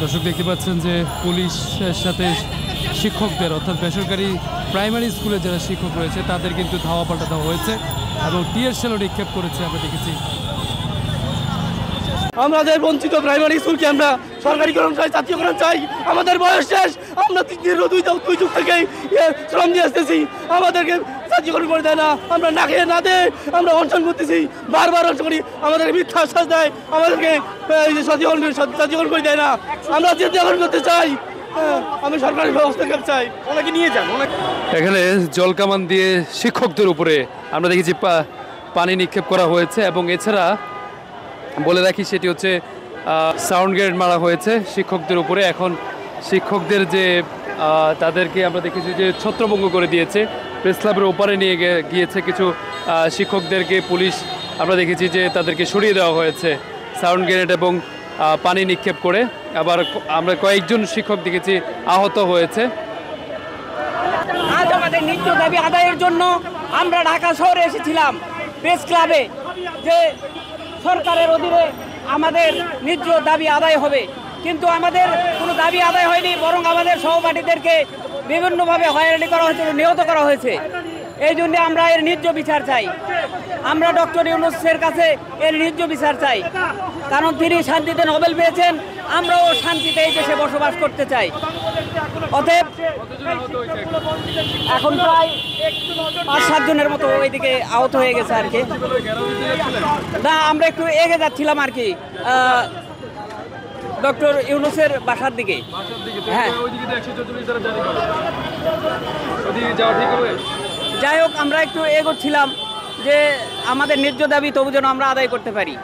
দর্শক দেখতে পাচ্ছেন যে পুলিশের সাথে শিক্ষকদের অর্থাৎ বেসরকারি প্রাইমারি স্কুলে যারা শিক্ষক রয়েছে তাদের কিন্তু ধাওয়া পাল্টা দেওয়া হয়েছে এবং টিয়ার শেলও নিক্ষেপ করেছে আমরা দেখেছি। আমাদের বঞ্চিত প্রাইমারি স্কুলকে আমরা সরকারিকরণ চাই, জাতীয়করণ চাই। আমাদের বয়স শেষ, আমরা দীর্ঘ দুই যুগ থেকে শ্রম দিয়ে আসতেছি, আমাদেরকে জাতীয়করণ করে দেয় না। আমরা না খেয়ে না দেয় আমরা অনশন করতেছি, বারবার অনশন করি, আমাদেরকে মিথ্যা আশ্বাস দেয়, আমাদেরকে জাতীয়করণ করে দেয় না। আমরা জাতীয়করণ করতে চাই, আমি সরকারি ব্যবস্থা চাই। ওনাকে নিয়ে যান। এখানে জলকামান দিয়ে শিক্ষকদের উপরে আমরা দেখেছি পানি নিক্ষেপ করা হয়েছে এবং এছাড়া বলে রাখি সেটি হচ্ছে সাউন্ড গ্রেনেড মারা হয়েছে শিক্ষকদের উপরে। এখন শিক্ষকদের যে তাদেরকে আমরা দেখেছি যে ছত্রভঙ্গ করে দিয়েছে, প্রেস ক্লাবের ওপারে নিয়ে গিয়েছে কিছু শিক্ষকদেরকে পুলিশ আমরা দেখেছি যে তাদেরকে সরিয়ে দেওয়া হয়েছে সাউন্ড গ্রেনেড এবং পানি নিক্ষেপ করে। আবার আমরা কয়েকজন শিক্ষক দেখেছি আহত হয়েছে। আজ আমাদের ন্যায্য দাবি আদায়ের জন্য আমরা ঢাকা শহরে এসেছিলাম প্রেস ক্লাবে, যে সরকারের অধীনে আমাদের ন্যায্য দাবি আদায় হবে, কিন্তু আমাদের কোনো দাবি আদায় হয়নি, বরং আমাদের সহপাঠীদেরকে বিভিন্নভাবে হয়রানি করা হয়েছে, নিহত করা হয়েছে। এই জন্য আমরা এর ন্যায্য বিচার চাই। আমরা ডক্টর ইউনূসের কাছে এর ন্যায্য বিচার চাই, কারণ তিনি শান্তিতে নোবেল পেয়েছেন, আমরাও শান্তিতে এই দেশে বসবাস করতে চাই। অতএব এখন প্রায় 5-7 জনের মতো ওইদিকে আহত হয়ে গেছে আর কি। না, আমরা একটু এগিয়ে যাচ্ছিলাম আর কি ডক্টর ইউনূসের বাসার দিকে। হ্যাঁ, যাই হোক, আমরা একটু এগোচ্ছিলাম যে আমাদের ন্যায্য দাবি তবু যেন আমরা আদায় করতে পারি।